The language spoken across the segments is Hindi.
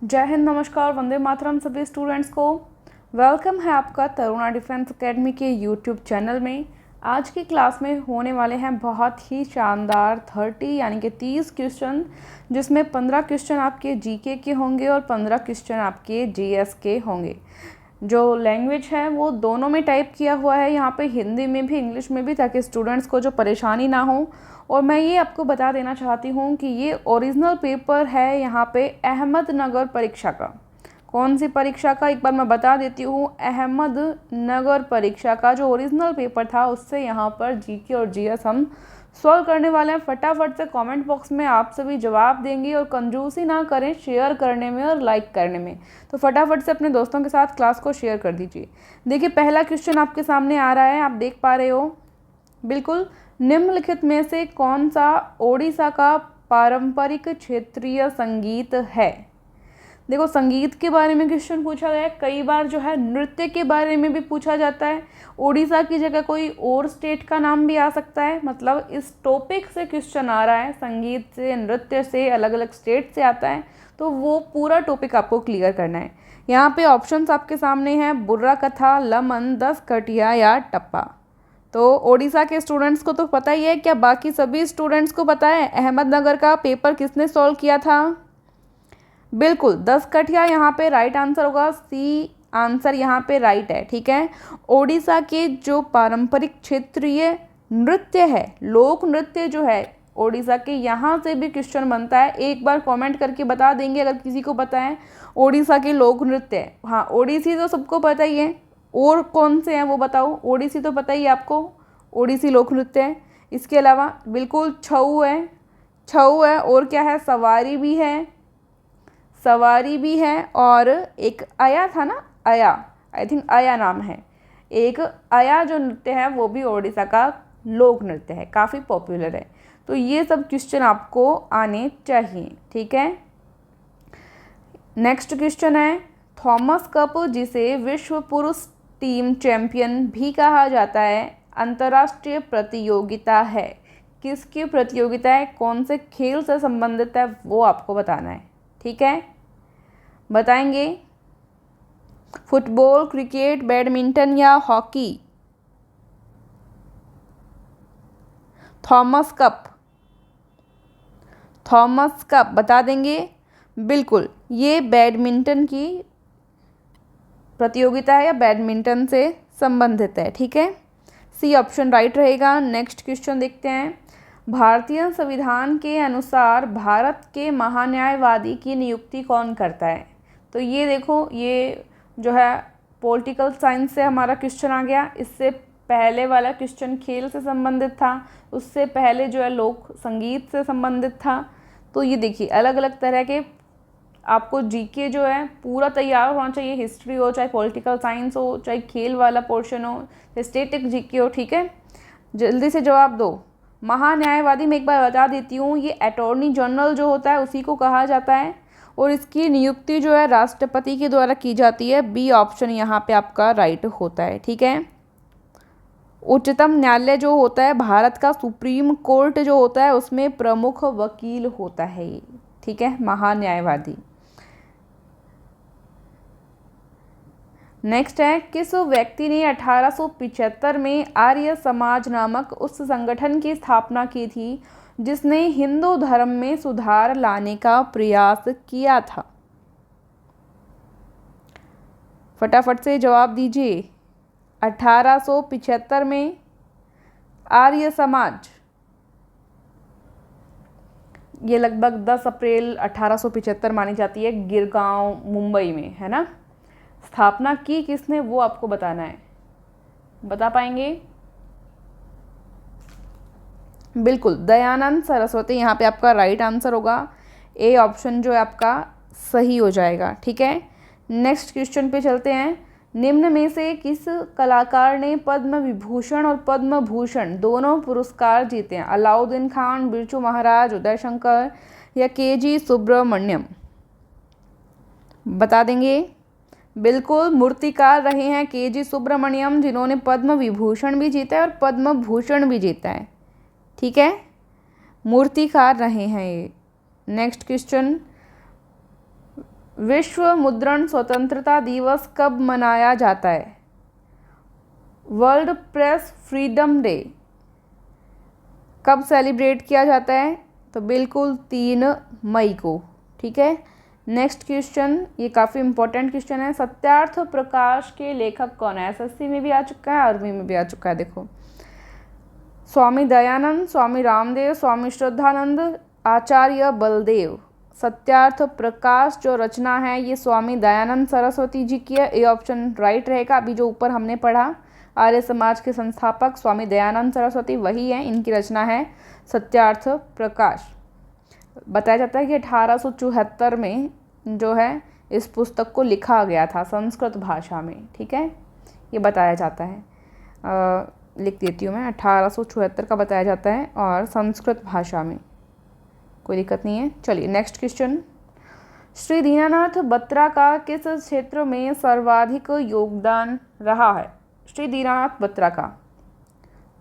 जय हिंद, नमस्कार, वंदे मातरम सभी स्टूडेंट्स को। वेलकम है आपका तरुणा डिफेंस एकेडमी के यूट्यूब चैनल में। आज की क्लास में होने वाले हैं बहुत ही शानदार 30 यानी कि 30 क्वेश्चन, जिसमें 15 क्वेश्चन आपके जीके के होंगे और 15 क्वेश्चन आपके जीएस के होंगे। जो लैंग्वेज है वो दोनों में टाइप किया हुआ है, यहाँ पे हिंदी में भी इंग्लिश में भी, ताकि स्टूडेंट्स को जो परेशानी ना हो। और मैं ये आपको बता देना चाहती हूँ कि ये ओरिजिनल पेपर है यहाँ पे अहमदनगर परीक्षा का। कौन सी परीक्षा का, एक बार मैं बता देती हूँ। अहमदनगर परीक्षा का जो ओरिजिनल पेपर था, उससे यहाँ पर जीके और जीएस हम सॉल्व करने वाले हैं। फटाफट से कमेंट बॉक्स में आप सभी जवाब देंगे और कंजूसी ना करें शेयर करने में और लाइक करने में। तो फटाफट से अपने दोस्तों के साथ क्लास को शेयर कर दीजिए। देखिए, पहला क्वेश्चन आपके सामने आ रहा है, आप देख पा रहे हो। बिल्कुल, निम्नलिखित में से कौन सा ओडिशा का पारंपरिक क्षेत्रीय संगीत है। देखो, संगीत के बारे में क्वेश्चन पूछा गया है। कई बार जो है नृत्य के बारे में भी पूछा जाता है। ओडिशा की जगह कोई और स्टेट का नाम भी आ सकता है। मतलब इस टॉपिक से क्वेश्चन आ रहा है, संगीत से, नृत्य से, अलग अलग स्टेट से आता है, तो वो पूरा टॉपिक आपको क्लियर करना है। यहाँ पे ऑप्शंस आपके सामने हैं, बुर्रा कथा, लमन, 10 कटिया या टप्पा। तो ओडिशा के स्टूडेंट्स को तो पता ही है। क्या बाकी सभी स्टूडेंट्स को पता है अहमदनगर का पेपर किसने सॉल्व किया था? बिल्कुल, 10 कठिया यहाँ पे राइट आंसर होगा। सी आंसर यहाँ पे राइट है। ठीक है, ओडिशा के जो पारंपरिक क्षेत्रीय नृत्य है, लोक नृत्य जो है ओडिशा के, यहाँ से भी क्वेश्चन बनता है। एक बार कमेंट करके बता देंगे अगर किसी को पता है ओडिशा के लोक नृत्य। हाँ, ओडिसी तो सबको पता ही है, और कौन से हैं वो बताओ। ओडिसी तो पता ही है आपको, ओडिसी लोक नृत्य है। इसके अलावा बिल्कुल छऊ है, छऊ है, और क्या है, सवारी भी है, सवारी भी है, और एक आया था ना, आया, आई थिंक आया नाम है। एक आया जो नृत्य है वो भी ओडिशा का लोक नृत्य है, काफ़ी पॉपुलर है। तो ये सब क्वेश्चन आपको आने चाहिए। ठीक है, नेक्स्ट क्वेश्चन है, थॉमस कप, जिसे विश्व पुरुष टीम चैंपियन भी कहा जाता है, अंतर्राष्ट्रीय प्रतियोगिता है। किसकी प्रतियोगिता है, कौन से खेल से संबंधित है, वो आपको बताना है। ठीक है, बताएंगे। फुटबॉल, क्रिकेट, बैडमिंटन या hockey? Thomas cup, Thomas cup बता देंगे। बिल्कुल, ये बैडमिंटन की प्रतियोगिता है या बैडमिंटन से संबंधित है। ठीक है, सी ऑप्शन राइट रहेगा। नेक्स्ट क्वेश्चन देखते हैं, भारतीय संविधान के अनुसार भारत के महान्यायवादी की नियुक्ति कौन करता है? तो ये देखो, ये जो है पॉलिटिकल साइंस से हमारा क्वेश्चन आ गया। इससे पहले वाला क्वेश्चन खेल से संबंधित था, उससे पहले जो है लोक संगीत से संबंधित था। तो ये देखिए, अलग अलग तरह के आपको जीके जो है पूरा तैयार होना चाहिए। हिस्ट्री हो, चाहे पॉलिटिकल साइंस हो, चाहे खेल वाला पोर्शन हो, चाहे स्टैटिक जीके हो। ठीक है, जल्दी से जवाब दो। महान्यायवादी मैं एक बार बता देती हूँ, ये अटॉर्नी जनरल जो होता है उसी को कहा जाता है, और इसकी नियुक्ति जो है राष्ट्रपति के द्वारा की जाती है। बी ऑप्शन यहाँ पे आपका राइट होता है। ठीक है, उच्चतम न्यायालय जो होता है, भारत का सुप्रीम कोर्ट जो होता है, उसमें प्रमुख वकील होता है ये। ठीक है, महान्यायवादी। नेक्स्ट है, किस व्यक्ति ने 1875 में आर्य समाज नामक उस संगठन की स्थापना की थी जिसने हिंदू धर्म में सुधार लाने का प्रयास किया था? फटाफट से जवाब दीजिए। 1875 में आर्य समाज, ये लगभग 10 अप्रैल 1875 मानी जाती है, गिरगांव मुंबई में, है ना। स्थापना की किसने, वो आपको बताना है। बता पाएंगे? बिल्कुल, दयानंद सरस्वती यहाँ पे आपका राइट आंसर होगा। ए ऑप्शन जो है आपका सही हो जाएगा। ठीक है, नेक्स्ट क्वेश्चन पे चलते हैं। निम्न में से किस कलाकार ने पद्म विभूषण और पद्म भूषण दोनों पुरस्कार जीते हैं? अलाउद्दीन खान, बिरजू महाराज, उदय शंकर या के.जी. सुब्रमण्यम? बता देंगे। बिल्कुल, मूर्तिकार रहे हैं के.जी. सुब्रमण्यम, जिन्होंने पद्म विभूषण भी जीता है और पद्म भूषण भी जीता है। ठीक है, मूर्तिकार रहे हैं ये। नेक्स्ट क्वेश्चन, विश्व मुद्रण स्वतंत्रता दिवस कब मनाया जाता है? वर्ल्ड प्रेस फ्रीडम डे कब सेलिब्रेट किया जाता है? तो बिल्कुल 3 मई को। ठीक है। नेक्स्ट क्वेश्चन, ये काफ़ी इंपॉर्टेंट क्वेश्चन है। सत्यार्थ प्रकाश के लेखक कौन है? एसएससी में भी आ चुका है, आर्मी में भी आ चुका है। देखो, स्वामी दयानंद, स्वामी रामदेव, स्वामी श्रद्धानंद, आचार्य बलदेव। सत्यार्थ प्रकाश जो रचना है ये स्वामी दयानंद सरस्वती जी की है। ए ऑप्शन राइट रहेगा। अभी जो ऊपर हमने पढ़ा, आर्य समाज के संस्थापक स्वामी दयानंद सरस्वती वही हैं, इनकी रचना है सत्यार्थ प्रकाश। बताया जाता है कि 1874 में जो है इस पुस्तक को लिखा गया था संस्कृत भाषा में। ठीक है, ये बताया जाता है। लिख देती हूँ मैं, 1874 का बताया जाता है और संस्कृत भाषा में, कोई दिक्कत नहीं है। चलिए नेक्स्ट क्वेश्चन, श्री दीनानाथ बत्रा का किस क्षेत्र में सर्वाधिक योगदान रहा है? श्री दीनानाथ बत्रा का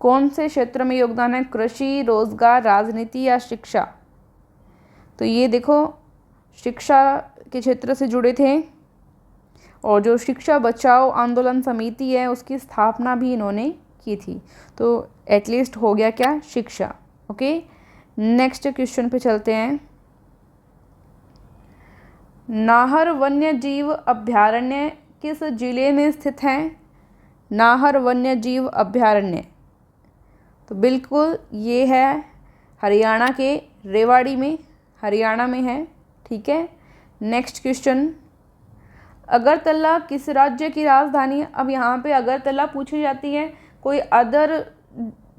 कौन से क्षेत्र में योगदान है? कृषि, रोजगार, राजनीति या शिक्षा? तो ये देखो, शिक्षा के क्षेत्र से जुड़े थे और जो शिक्षा बचाओ आंदोलन समिति है उसकी स्थापना भी इन्होंने की थी। तो एटलीस्ट हो गया क्या? शिक्षा। ओके, नेक्स्ट क्वेश्चन पे चलते हैं। नाहर वन्य जीव अभयारण्य किस जिले में स्थित है? नाहर वन्य जीव अभयारण्य तो बिल्कुल ये है हरियाणा के रेवाड़ी में, हरियाणा में है। ठीक है। नेक्स्ट क्वेश्चन, अगरतला किस राज्य की राजधानी है? अब यहाँ पे अगरतला पूछी जाती है, कोई अदर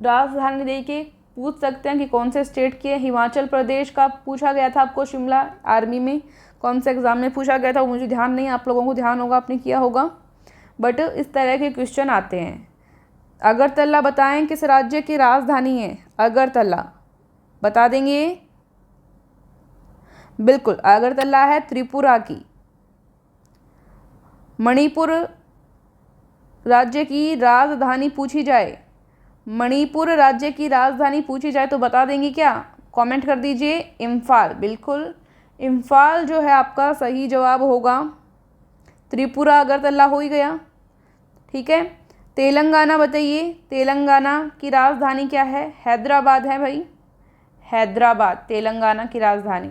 राजधानी दे के पूछ सकते हैं कि कौन से स्टेट की है। हिमाचल प्रदेश का पूछा गया था आपको शिमला आर्मी में, कौन से एग्ज़ाम में पूछा गया था वो मुझे ध्यान नहीं, आप लोगों को ध्यान होगा, आपने किया होगा। बट इस तरह के क्वेश्चन आते हैं। अगरतला बताएं किस राज्य की राजधानी है? अगरतला बता देंगे? बिल्कुल, अगरतला है त्रिपुरा की। मणिपुर राज्य की राजधानी पूछी जाए, मणिपुर राज्य की राजधानी पूछी जाए तो बता देंगे क्या? कमेंट कर दीजिए। इम्फाल, बिल्कुल इम्फाल जो है आपका सही जवाब होगा। त्रिपुरा अगरतला हो ही गया। ठीक है। तेलंगाना बताइए, तेलंगाना की राजधानी क्या है? हैदराबाद है भाई, हैदराबाद तेलंगाना की राजधानी।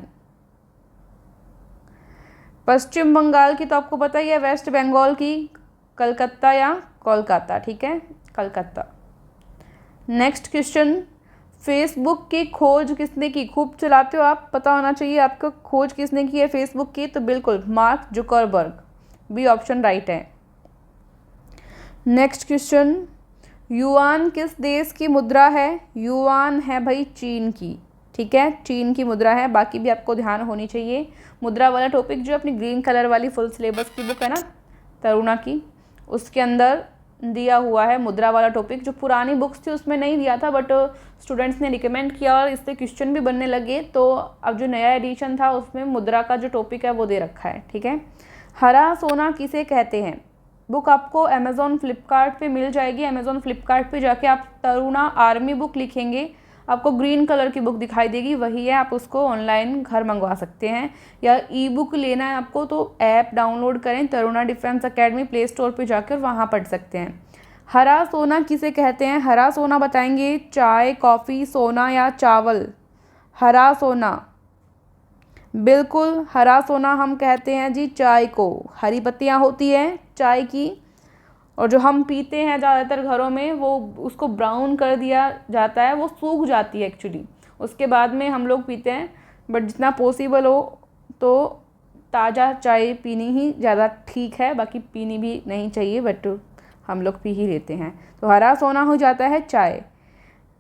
पश्चिम बंगाल की तो आपको पता ही है, वेस्ट बंगाल की कलकत्ता या कोलकाता। ठीक है, कलकत्ता। नेक्स्ट क्वेश्चन, फेसबुक की खोज किसने की? खूब चलाते हो आप, पता होना चाहिए आपको खोज किसने की है फेसबुक की। तो बिल्कुल Mark Zuckerberg, B option right है। नेक्स्ट क्वेश्चन, युआन किस देश की मुद्रा है? युआन है भाई चीन की। ठीक है, चीन की मुद्रा है। बाकी भी आपको ध्यान होनी चाहिए। मुद्रा वाला टॉपिक जो अपनी ग्रीन कलर वाली फुल सिलेबस की बुक है ना तरुणा की, उसके अंदर दिया हुआ है मुद्रा वाला टॉपिक। जो पुरानी बुक्स थी उसमें नहीं दिया था, बट स्टूडेंट्स ने रिकमेंड किया और इससे क्वेश्चन भी बनने लगे। तो अब जो नया एडिशन था उसमें मुद्रा का जो टॉपिक है वो दे रखा है। ठीक है। हरा सोना किसे कहते हैं? बुक आपको अमेज़ॉन फ्लिपकार्ट पे मिल जाएगी। अमेज़ॉन फ्लिपकार्ट पे जाके आप तरुणा आर्मी बुक लिखेंगे, आपको ग्रीन कलर की बुक दिखाई देगी, वही है। आप उसको ऑनलाइन घर मंगवा सकते हैं, या ई बुक लेना है आपको तो ऐप डाउनलोड करें Taruna defence academy, play store पे जाकर वहाँ पढ़ सकते हैं। हरा सोना किसे कहते हैं? हरा सोना बताएंगे, चाय, कॉफ़ी, सोना या चावल? हरा सोना, बिल्कुल हरा सोना हम कहते हैं जी चाय को। हरी पत्तियाँ होती हैं चाय की और जो हम पीते हैं ज़्यादातर घरों में, वो उसको ब्राउन कर दिया जाता है, वो सूख जाती है एक्चुअली, उसके बाद में हम लोग पीते हैं। बट जितना पॉसिबल हो तो ताज़ा चाय पीनी ही ज़्यादा ठीक है, बाकी पीनी भी नहीं चाहिए, बट हम लोग पी ही लेते हैं। तो हरा सोना हो जाता है चाय।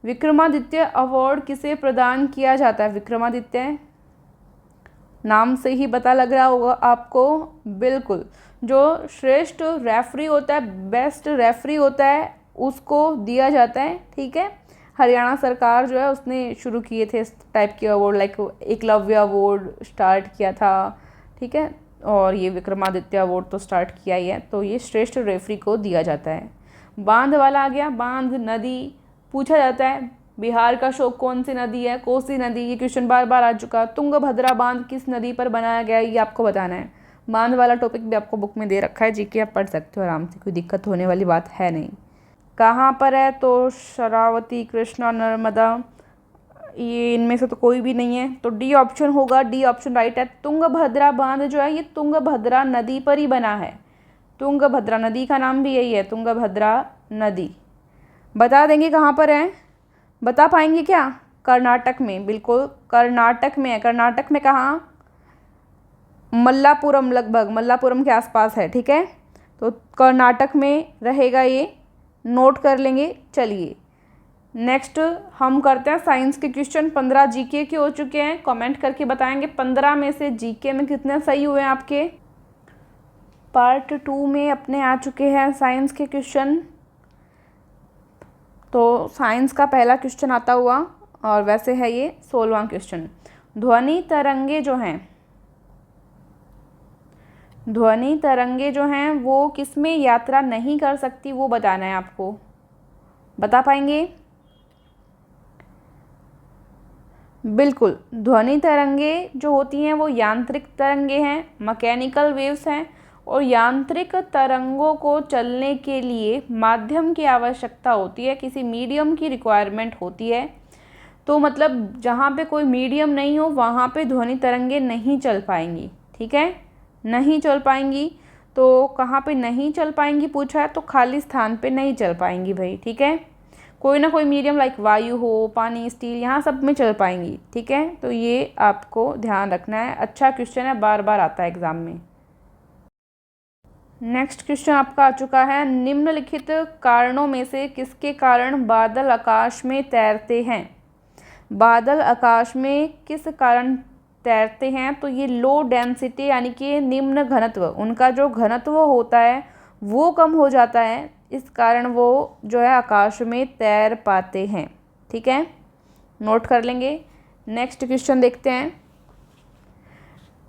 विक्रमादित्य अवार्ड किसे प्रदान किया जाता है? विक्रमादित्य नाम से ही पता लग रहा होगा आपको, बिल्कुल जो श्रेष्ठ रेफरी होता है, बेस्ट रेफरी होता है, उसको दिया जाता है। ठीक है। हरियाणा सरकार जो है उसने शुरू किए थे इस टाइप के award, like Eklavya award start किया था। ठीक है, और ये विक्रमादित्य अवार्ड तो स्टार्ट किया ही है। तो ये श्रेष्ठ रेफरी को दिया जाता है। बांध वाला आ गया, बांध नदी पूछा जाता है, बिहार का शोक कौन सी नदी है? कोसी नदी, ये क्वेश्चन बार बार आ चुका। तुंगभद्रा बांध किस नदी पर बनाया गया, ये आपको बताना है। बांध वाला टॉपिक भी आपको बुक में दे रखा है, जीके आप पढ़ सकते हो आराम से, कोई दिक्कत होने वाली बात है नहीं। कहाँ पर है, तो शरावती, कृष्णा, नर्मदा, ये इनमें से तो कोई भी नहीं है, तो डी ऑप्शन होगा, डी ऑप्शन राइट है। तुंगभद्रा बांध जो है ये तुंगभद्रा नदी पर ही बना है। तुंगभद्रा नदी का नाम भी यही है, तुंगभद्रा नदी। बता देंगे कहाँ पर है, बता पाएंगे क्या? कर्नाटक में, बिल्कुल कर्नाटक में है। कर्नाटक में कहाँ? मल्लापुरम, लगभग मल्लापुरम के आसपास है, ठीक है। तो कर्नाटक में रहेगा ये, नोट कर लेंगे। चलिए नेक्स्ट हम करते हैं साइंस के क्वेश्चन। 15 जीके के हो चुके हैं, कमेंट करके बताएंगे 15 में से जीके में कितने सही हुए हैं आपके। पार्ट 2 में अपने आ चुके हैं साइंस के क्वेश्चन। तो साइंस का पहला क्वेश्चन आता हुआ, और वैसे है ये 16वां क्वेश्चन। ध्वनि तरंगे जो हैं, ध्वनि तरंगे जो हैं वो किस में यात्रा नहीं कर सकती, वो बताना है आपको। बता पाएंगे? बिल्कुल, ध्वनि तरंगे जो होती हैं वो यांत्रिक तरंगे हैं, मैकेनिकल वेव्स हैं, और यांत्रिक तरंगों को चलने के लिए माध्यम की आवश्यकता होती है, किसी मीडियम की रिक्वायरमेंट होती है। तो मतलब जहाँ पे कोई मीडियम नहीं हो वहाँ पे ध्वनि तरंगे नहीं चल पाएंगी, ठीक है, नहीं चल पाएंगी। तो कहाँ पे नहीं चल पाएंगी पूछा है, तो खाली स्थान पे नहीं चल पाएंगी भाई, ठीक है। कोई ना कोई मीडियम लाइक वायु हो, पानी, स्टील, यहाँ सब में चल पाएंगी, ठीक है। तो ये आपको ध्यान रखना है, अच्छा क्वेश्चन है, बार बार आता है एग्जाम में। नेक्स्ट क्वेश्चन आपका आ चुका है, निम्नलिखित कारणों में से किसके कारण बादल आकाश में तैरते हैं? बादल आकाश में किस कारण तैरते हैं? तो ये लो डेंसिटी यानी कि निम्न घनत्व, उनका जो घनत्व होता है वो कम हो जाता है, इस कारण वो जो है आकाश में तैर पाते हैं, ठीक है, नोट कर लेंगे। नेक्स्ट क्वेश्चन देखते हैं,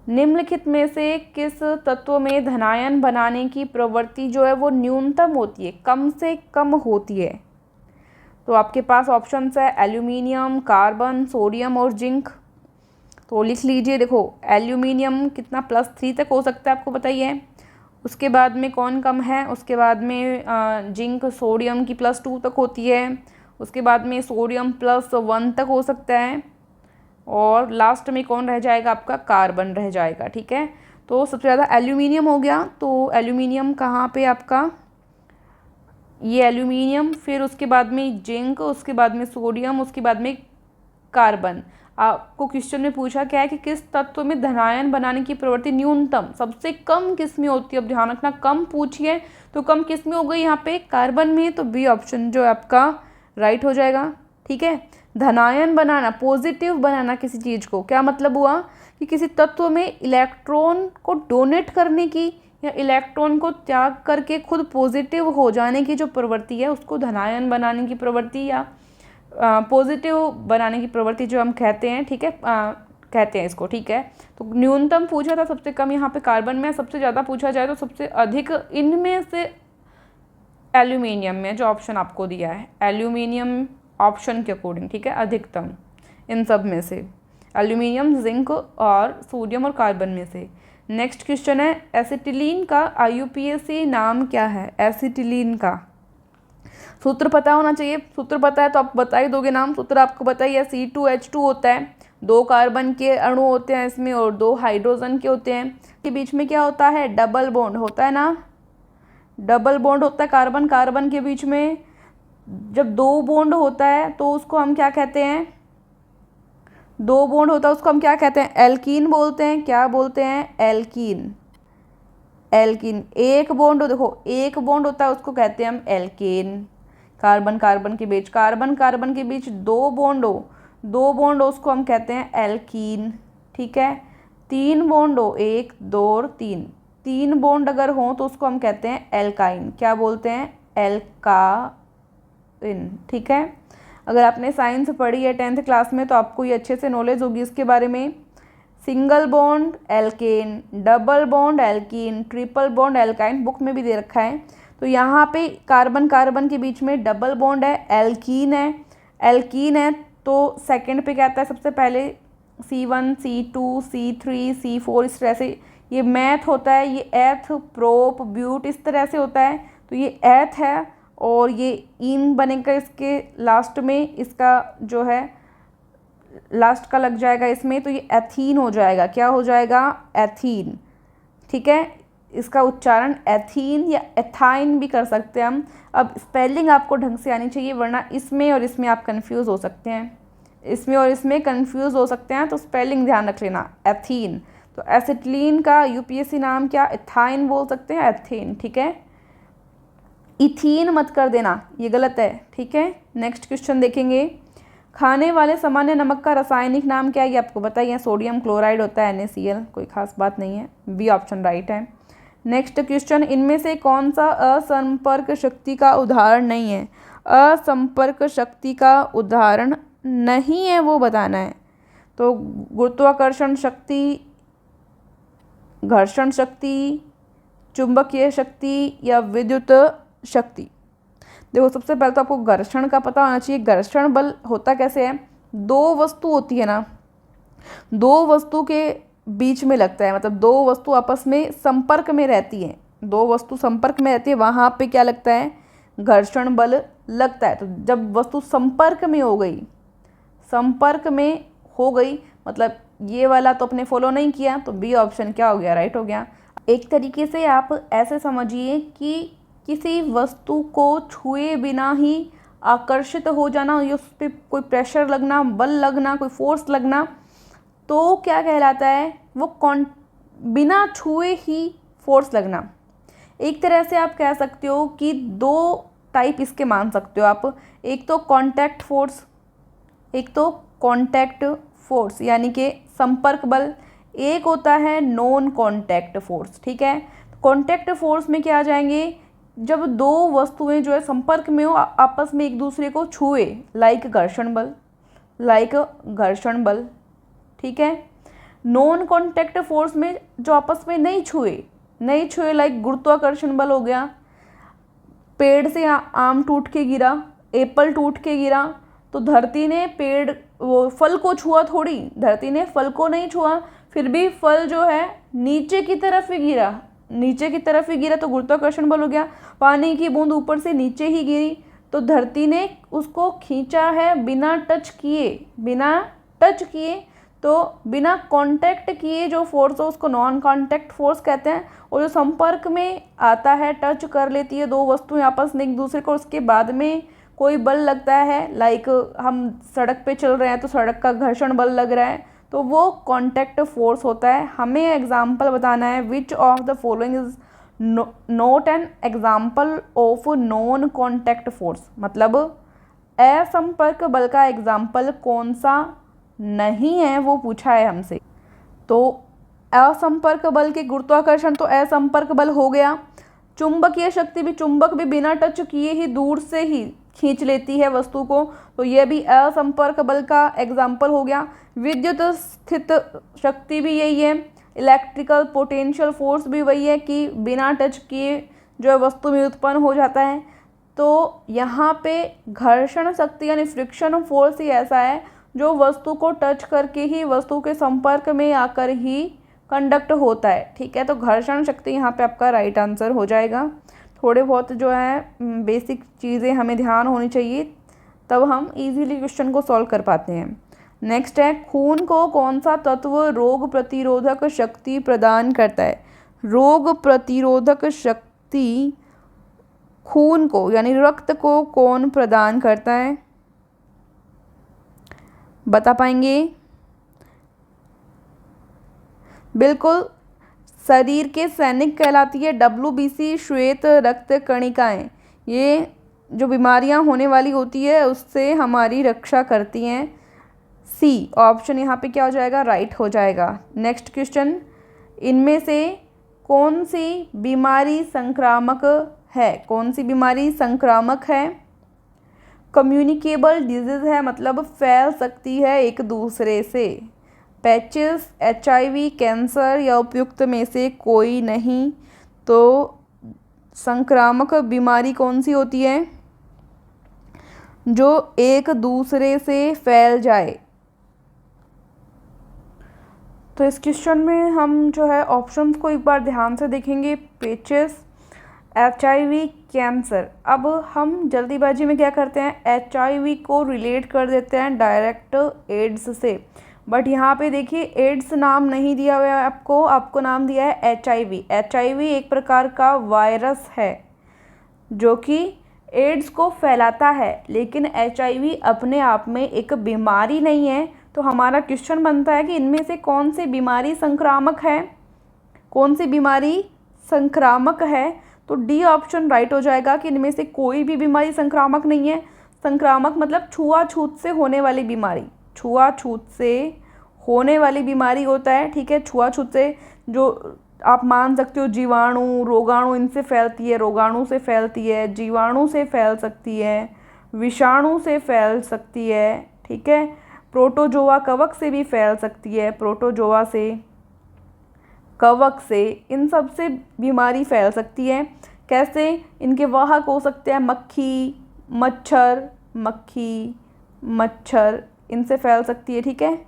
निम्नलिखित में से किस तत्व में धनायन बनाने की प्रवृत्ति जो है वो न्यूनतम होती है, कम से कम होती है? तो आपके पास ऑप्शंस है एल्यूमिनियम, कार्बन, सोडियम और जिंक। तो लिख लीजिए, देखो एल्यूमिनियम कितना +3 तक हो सकता है आपको बताइए, उसके बाद में कौन कम है, उसके बाद में जिंक, सोडियम की +2 तक होती है, उसके बाद में सोडियम +1 तक हो सकता है, और लास्ट में कौन रह जाएगा आपका? कार्बन रह जाएगा, ठीक है। तो सबसे ज़्यादा एल्यूमिनियम हो गया, तो एल्यूमिनियम कहाँ पे आपका? ये एल्यूमिनियम, फिर उसके बाद में जिंक, उसके बाद में सोडियम, उसके बाद में कार्बन। आपको क्वेश्चन में पूछा क्या है कि किस तत्व में धनायन बनाने की प्रवृत्ति न्यूनतम, सबसे कम किस में होती है? अब ध्यान रखना, कम पूछिए तो कम किस में हो गई यहाँ पे? कार्बन में। तो बी ऑप्शन जो आपका राइट हो जाएगा, ठीक है। धनायन बनाना, पॉजिटिव बनाना किसी चीज़ को, क्या मतलब हुआ कि किसी तत्व में इलेक्ट्रॉन को डोनेट करने की या इलेक्ट्रॉन को त्याग करके खुद पॉजिटिव हो जाने की जो प्रवृत्ति है उसको धनायन बनाने की प्रवृत्ति या पॉजिटिव बनाने की प्रवृत्ति जो हम कहते हैं, ठीक है, कहते हैं इसको, ठीक है। तो न्यूनतम पूछा था, सबसे कम यहाँ पे कार्बन में, सबसे ज़्यादा पूछा जाए तो सबसे अधिक इनमें से एल्यूमिनियम में, जो ऑप्शन आपको दिया है एल्यूमिनियम ऑप्शन के अकॉर्डिंग, ठीक है, अधिकतम इन सब में से एल्यूमिनियम, जिंक और सोडियम और कार्बन में से। नेक्स्ट क्वेश्चन है, एसिटिलीन का IUPAC नाम क्या है? एसिटिलीन का सूत्र पता होना चाहिए, सूत्र पता है तो आप बता ही दोगे नाम। सूत्र आपको पता ही है, C2H2 होता है, 2 कार्बन के अणु होते हैं इसमें और 2 हाइड्रोजन के होते हैं, के बीच में क्या होता है? डबल बॉन्ड होता है ना, डबल बॉन्ड होता है कार्बन कार्बन के बीच में। जब 2 बॉन्ड होता है तो उसको हम क्या कहते हैं? 2 बॉन्ड होता है उसको हम क्या कहते हैं? एल्कीन बोलते हैं। क्या बोलते हैं? एल्कीन। एल्कीन। एक बॉन्ड, देखो एक बॉन्ड होता है उसको कहते हैं हम एल्केन। कार्बन कार्बन के बीच, कार्बन कार्बन के बीच 2 बॉन्ड हो, 2 बॉन्ड हो उसको हम कहते हैं एल्कीन, ठीक है। 3 बॉन्ड हो, 1 2 और 3, 3 बॉन्ड अगर हो तो उसको हम कहते हैं एल्काइन। क्या बोलते हैं? एल्काइन, ठीक है। अगर आपने साइंस पढ़ी है 10th क्लास में तो आपको ये अच्छे से नॉलेज होगी इसके बारे में। Single bond alkane, double bond alkene, triple bond alkyne, book में भी दे रखा है। तो यहाँ पे कार्बन कार्बन के बीच में डबल बॉन्ड है, एल्कीन है। एल्कीन है तो सेकंड पे क्या आता है? सबसे पहले C1, C2, C3, C4 इस तरह से ये मैथ होता है, ये एथ, प्रोप, ब्यूट इस तरह से होता है। तो ये एथ है और ये इन बनेगा इसके लास्ट में, इसका जो है लास्ट का लग जाएगा इसमें, तो ये एथीन हो जाएगा। क्या हो जाएगा? एथीन। ठीक है, इसका उच्चारण एथीन या एथाइन भी कर सकते हैं हम। अब स्पेलिंग आपको ढंग से आनी चाहिए, वरना इसमें और इसमें आप कंफ्यूज हो सकते हैं, इसमें और इसमें कंफ्यूज हो सकते हैं। तो स्पेलिंग ध्यान रख लेना, एथीन। तो एसिटिलीन का यूपीएससी नाम क्या? एथाइन बोल सकते हैं, एथीन। ठीक है, इथीन मत कर देना, ये गलत है। ठीक है, नेक्स्ट क्वेश्चन देखेंगे। खाने वाले सामान्य नमक का रासायनिक नाम क्या है? ये आपको बताइए, सोडियम क्लोराइड होता है, NaCl, कोई खास बात नहीं है। बी ऑप्शन राइट है। नेक्स्ट क्वेश्चन, इनमें से कौन सा असंपर्क शक्ति का उदाहरण नहीं है? असंपर्क शक्ति का उदाहरण नहीं है वो बताना है। तो गुरुत्वाकर्षण शक्ति, घर्षण शक्ति, चुंबकीय शक्ति या विद्युत शक्ति। देखो, सबसे पहले तो आपको घर्षण का पता होना चाहिए। घर्षण बल होता कैसे है? दो वस्तु होती है ना, दो वस्तु के बीच में लगता है, मतलब दो वस्तु आपस में संपर्क में रहती है, दो वस्तु संपर्क में रहती है, वहाँ पे क्या लगता है? घर्षण बल लगता है। तो जब वस्तु संपर्क में हो गई, संपर्क में हो गई, मतलब ये वाला तो अपने फॉलो नहीं किया, तो बी ऑप्शन क्या हो गया? राइट हो गया। एक तरीके से आप ऐसे समझिए कि किसी वस्तु को छुए बिना ही आकर्षित हो जाना, या उस पर कोई प्रेशर लगना, बल लगना, कोई फोर्स लगना, तो क्या कहलाता है? वो बिना छुए ही फोर्स लगना। एक तरह से आप कह सकते हो कि दो टाइप इसके मान सकते हो आप। एक तो कांटेक्ट फोर्स, एक तो कांटेक्ट फोर्स यानी कि संपर्क बल, एक होता है नॉन कांटेक्ट फोर्स। ठीक है, कांटेक्ट फोर्स में क्या आ जाएंगे? जब दो वस्तुएं जो है संपर्क में हो, आपस में एक दूसरे को छुए, लाइक घर्षण बल, लाइक घर्षण बल। ठीक है, नॉन कांटेक्ट फोर्स में जो आपस में नहीं छुए, नहीं छुए, लाइक गुरुत्वाकर्षण बल हो गया। पेड़ से आम टूट के गिरा, एप्पल टूट के गिरा, तो धरती ने पेड़ वो फल को छुआ थोड़ी, धरती ने फल को नहीं छुआ, फिर भी फल जो है नीचे की तरफ ही गिरा, नीचे की तरफ ही गिरा, तो गुरुत्वाकर्षण बल हो गया। पानी की बूंद ऊपर से नीचे ही गिरी, तो धरती ने उसको खींचा है बिना टच किए, बिना टच किए, तो बिना कांटेक्ट किए जो फोर्स है उसको नॉन कांटेक्ट फोर्स कहते हैं। और जो संपर्क में आता है, टच कर लेती है दो वस्तुएं आपस में एक दूसरे को, उसके बाद में कोई बल लगता है, लाइक हम सड़क पे चल रहे हैं तो सड़क का घर्षण बल लग रहा है, तो वो कांटेक्ट फोर्स होता है। हमें एग्जाम्पल बताना है, which of the following is not an example of non contact force, मतलब असंपर्क बल का एग्जाम्पल कौन सा नहीं है वो पूछा है हमसे। तो असंपर्क बल के गुरुत्वाकर्षण तो असंपर्क बल हो गया। चुंबकीय शक्ति भी, चुंबक भी बिना टच किए ही दूर से ही खींच लेती है वस्तु को, तो यह भी असंपर्क बल का एग्जाम्पल हो गया। विद्युत स्थित शक्ति भी यही है, इलेक्ट्रिकल पोटेंशियल फोर्स भी वही है कि बिना टच किए जो है वस्तु में उत्पन्न हो जाता है। तो यहाँ पे घर्षण शक्ति यानी फ्रिक्शन फोर्स ही ऐसा है जो वस्तु को टच करके ही, वस्तु के संपर्क में आकर ही कंडक्ट होता है। ठीक है, तो घर्षण शक्ति यहाँ पे आपका राइट आंसर हो जाएगा। थोड़े बहुत जो है बेसिक चीज़ें हमें ध्यान होनी चाहिए, तब हम इजीली क्वेश्चन को सॉल्व कर पाते हैं। नेक्स्ट है, खून को कौन सा तत्व रोग प्रतिरोधक शक्ति प्रदान करता है? रोग प्रतिरोधक शक्ति खून को यानी रक्त को कौन प्रदान करता है? बता पाएंगे? बिल्कुल, शरीर के सैनिक कहलाती है WBC, श्वेत रक्त कणिकाएं। ये जो बीमारियां होने वाली होती है उससे हमारी रक्षा करती हैं। सी ऑप्शन यहाँ पे क्या हो जाएगा? राइट हो जाएगा। नेक्स्ट क्वेश्चन, इनमें से कौन सी बीमारी संक्रामक है? कौन सी बीमारी संक्रामक है? कम्युनिकेबल डिजीज है, मतलब फैल सकती है एक दूसरे से। पैचिस, HIV, कैंसर या उपयुक्त में से कोई नहीं। तो संक्रामक बीमारी कौन सी होती है? जो एक दूसरे से फैल जाए। तो इस क्वेश्चन में हम जो है ऑप्शंस को एक बार ध्यान से देखेंगे। पेचिस, HIV, कैंसर। अब हम जल्दीबाजी में क्या करते हैं, HIV को रिलेट कर देते हैं डायरेक्ट एड्स से, बट यहाँ पे देखिए एड्स नाम नहीं दिया हुआ है आपको नाम दिया है HIV। HIV एक प्रकार का वायरस है जो कि एड्स को फैलाता है, लेकिन HIV अपने आप में एक बीमारी नहीं है। तो हमारा क्वेश्चन बनता है कि इनमें से कौन सी बीमारी संक्रामक है, कौन सी बीमारी संक्रामक है। तो डी ऑप्शन राइट हो जाएगा कि इनमें से कोई भी बीमारी संक्रामक नहीं है। संक्रामक मतलब छुआछूत से होने वाली बीमारी, छुआछूत से होने वाली बीमारी होता है, ठीक है। छुआछूत से जो आप मान सकते हो जीवाणु, रोगाणु इनसे फैलती है, रोगाणु से फैलती है, जीवाणु से फैल सकती है, विषाणु से फैल सकती है, ठीक है। प्रोटोजोआ कवक से भी फैल सकती है, प्रोटोजोआ से, कवक से, इन सब से बीमारी फैल सकती है। कैसे, इनके वाहक हो सकते हैं मक्खी, मच्छर इनसे फैल सकती है, ठीक है।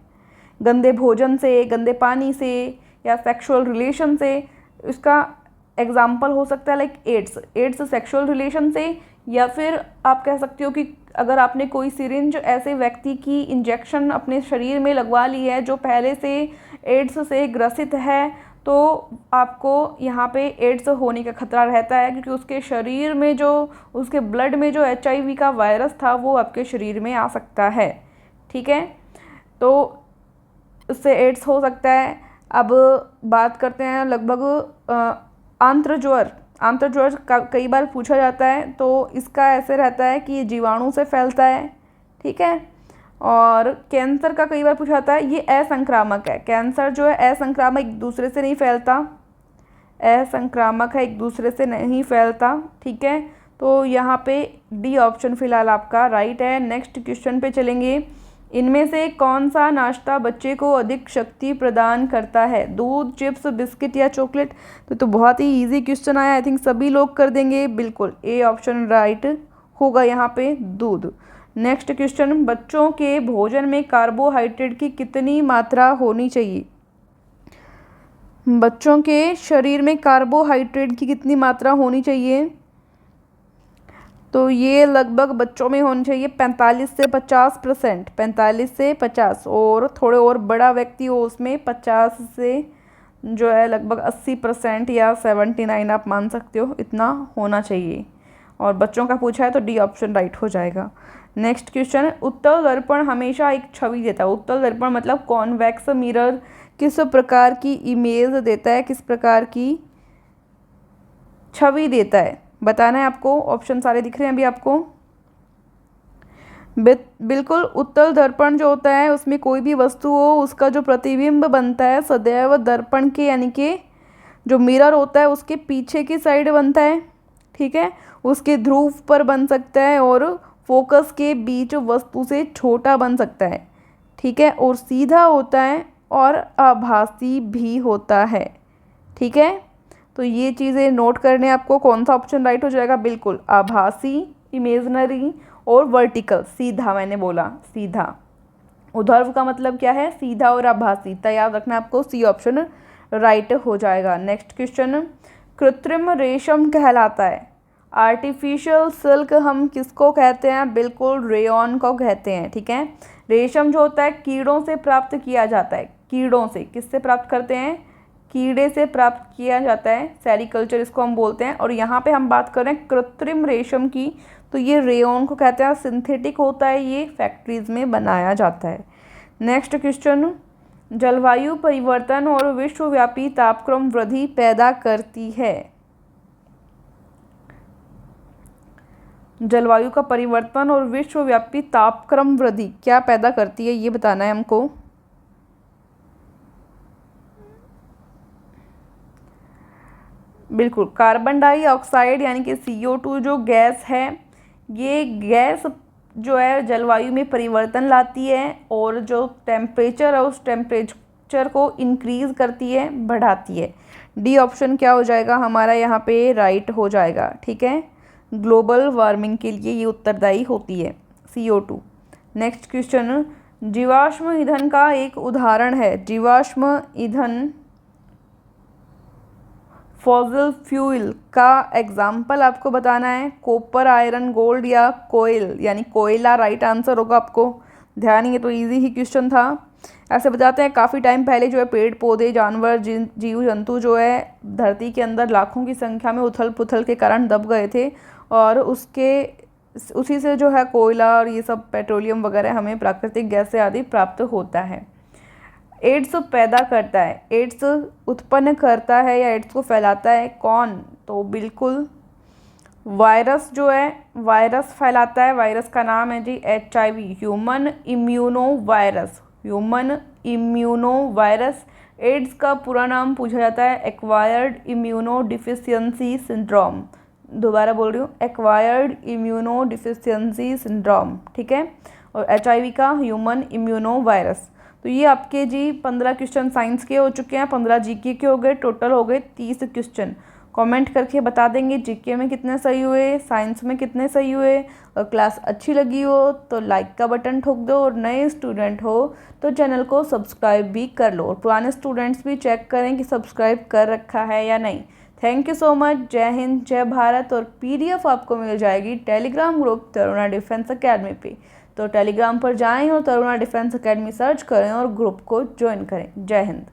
गंदे भोजन से, गंदे पानी से या सेक्सुअल रिलेशन से। इसका एग्जाम्पल हो सकता है लाइक एड्स सेक्सुअल रिलेशन से, या फिर आप कह सकते हो कि अगर आपने कोई सिरिंज ऐसे व्यक्ति की इंजेक्शन अपने शरीर में लगवा ली है जो पहले से एड्स से ग्रसित है, तो आपको यहाँ पे एड्स होने का खतरा रहता है, क्योंकि उसके शरीर में उसके ब्लड में जो HIV का वायरस था वो आपके शरीर में आ सकता है, ठीक है। तो उससे एड्स हो सकता है। अब बात करते हैं लगभग आंत्रज्वर का कई बार पूछा जाता है, तो इसका ऐसे रहता है कि ये जीवाणु से फैलता है, ठीक है। और कैंसर का कई बार पूछा जाता है, ये असंक्रामक है। कैंसर जो है असंक्रामक, एक दूसरे से नहीं फैलता, असंक्रामक है, एक दूसरे से नहीं फैलता, ठीक है। तो यहाँ पे डी ऑप्शन फिलहाल आपका राइट है। नेक्स्ट क्वेश्चन पे चलेंगे। इनमें से कौन सा नाश्ता बच्चे को अधिक शक्ति प्रदान करता है, दूध, चिप्स, बिस्किट या चॉकलेट। तो बहुत ही इजी क्वेश्चन आया, आई थिंक सभी लोग कर देंगे, बिल्कुल ए ऑप्शन राइट होगा यहाँ पे, दूध। नेक्स्ट क्वेश्चन, बच्चों के भोजन में कार्बोहाइड्रेट की कितनी मात्रा होनी चाहिए। बच्चों के शरीर में कार्बोहाइड्रेट की कितनी मात्रा होनी चाहिए, तो ये लगभग बच्चों में होनी चाहिए 45 से 50%, 45 से 50, और थोड़े और बड़ा व्यक्ति हो उसमें 50 से जो है लगभग 80% या 79 आप मान सकते हो, इतना होना चाहिए। और बच्चों का पूछा है तो डी ऑप्शन राइट हो जाएगा। नेक्स्ट क्वेश्चन, उत्तल दर्पण हमेशा एक छवि देता है। उत्तल दर्पण मतलब कॉन्वेक्स मिरर किस प्रकार की इमेज देता है, किस प्रकार की छवि देता है, बताना है आपको। ऑप्शन सारे दिख रहे हैं अभी आपको। बिल्कुल, उत्तल दर्पण जो होता है उसमें कोई भी वस्तु हो उसका जो प्रतिबिंब बनता है सदैव दर्पण के यानी कि जो मिरर होता है उसके पीछे की साइड बनता है, ठीक है। उसके ध्रुव पर बन सकता है और फोकस के बीच वस्तु से छोटा बन सकता है, ठीक है। और सीधा होता है और आभासी भी होता है, ठीक है। तो ये चीज़ें नोट करने आपको, कौन सा ऑप्शन राइट हो जाएगा, बिल्कुल आभासी, इमेजनरी और वर्टिकल, सीधा मैंने बोला सीधा। उधर्व का मतलब क्या है, सीधा और आभासी, तो याद रखना आपको, सी ऑप्शन राइट हो जाएगा। नेक्स्ट क्वेश्चन, कृत्रिम रेशम कहलाता है। आर्टिफिशियल सिल्क हम किसको कहते हैं, बिल्कुल रेयॉन को कहते हैं, ठीक है। रेशम जो होता है कीड़ों से प्राप्त किया जाता है, कीड़ों से, किससे प्राप्त करते हैं, कीड़े से प्राप्त किया जाता है, सेरीकल्चर इसको हम बोलते हैं। और यहाँ पे हम बात कर रहे हैं कृत्रिम रेशम की, तो ये रेयॉन को कहते हैं, सिंथेटिक होता है, ये फैक्ट्रीज में बनाया जाता है। नेक्स्ट क्वेश्चन, जलवायु परिवर्तन और विश्वव्यापी तापक्रम वृद्धि पैदा करती है। जलवायु का परिवर्तन और विश्वव्यापी तापक्रम वृद्धि क्या पैदा करती है, ये बताना है हमको। बिल्कुल, कार्बन डाइऑक्साइड यानी कि CO2 जो गैस है, ये गैस जो है जलवायु में परिवर्तन लाती है और जो टेम्परेचर है उस टेम्परेचर को इंक्रीज़ करती है, बढ़ाती है। डी ऑप्शन क्या हो जाएगा हमारा यहाँ पे, राइट हो जाएगा, ठीक है। ग्लोबल वार्मिंग के लिए ये उत्तरदायी होती है, CO2। नेक्स्ट क्वेश्चन, जीवाश्म ईंधन का एक उदाहरण है। जीवाश्म ईंधन फॉसिल फ्यूल का एग्जाम्पल आपको बताना है। कॉपर, आयरन, गोल्ड या कोयल, यानी कोयला राइट आंसर होगा। आपको ध्यान ही है तो इजी ही क्वेश्चन था। ऐसे बताते हैं काफ़ी टाइम पहले जो है पेड़ पौधे, जानवर, जीव जंतु जो है धरती के अंदर लाखों की संख्या में उथल पुथल के कारण दब गए थे, और उसी से जो है कोयला और ये सब पेट्रोलियम वगैरह हमें प्राकृतिक गैस आदि प्राप्त होता है। एड्स पैदा करता है, एड्स उत्पन्न करता है या एड्स को फैलाता है कौन? तो बिल्कुल वायरस जो है, वायरस फैलाता है। वायरस का नाम है जी HIV, human immuno virus. Human immuno virus. AIDS का पूरा नाम पूछा जाता है एक्वायर्ड इम्यूनो डिफिशियंसी सिंड्रोम। दोबारा बोल रही हूँ, एक्वायर्ड इम्यूनो डिफिशियंसी सिंड्रोम, ठीक है। और HIV का ह्यूमन इम्यूनो वायरस। तो ये आपके जी 15 क्वेश्चन साइंस के हो चुके हैं, 15 जीके के हो गए, टोटल हो गए 30 क्वेश्चन। कमेंट करके बता देंगे जीके में कितने सही हुए, साइंस में कितने सही हुए। और क्लास अच्छी लगी हो तो लाइक का बटन ठोक दो, और नए स्टूडेंट हो तो चैनल को सब्सक्राइब भी कर लो, और पुराने स्टूडेंट्स भी चेक करें कि सब्सक्राइब कर रखा है या नहीं। Thank you so much. जय हिंद, जय भारत। और PDF आपको मिल जाएगी Telegram group Taruna defence academy पे। तो टेलीग्राम पर जाएं और तरुणा डिफेंस अकेडमी सर्च करें और ग्रुप को ज्वाइन करें। जय हिंद।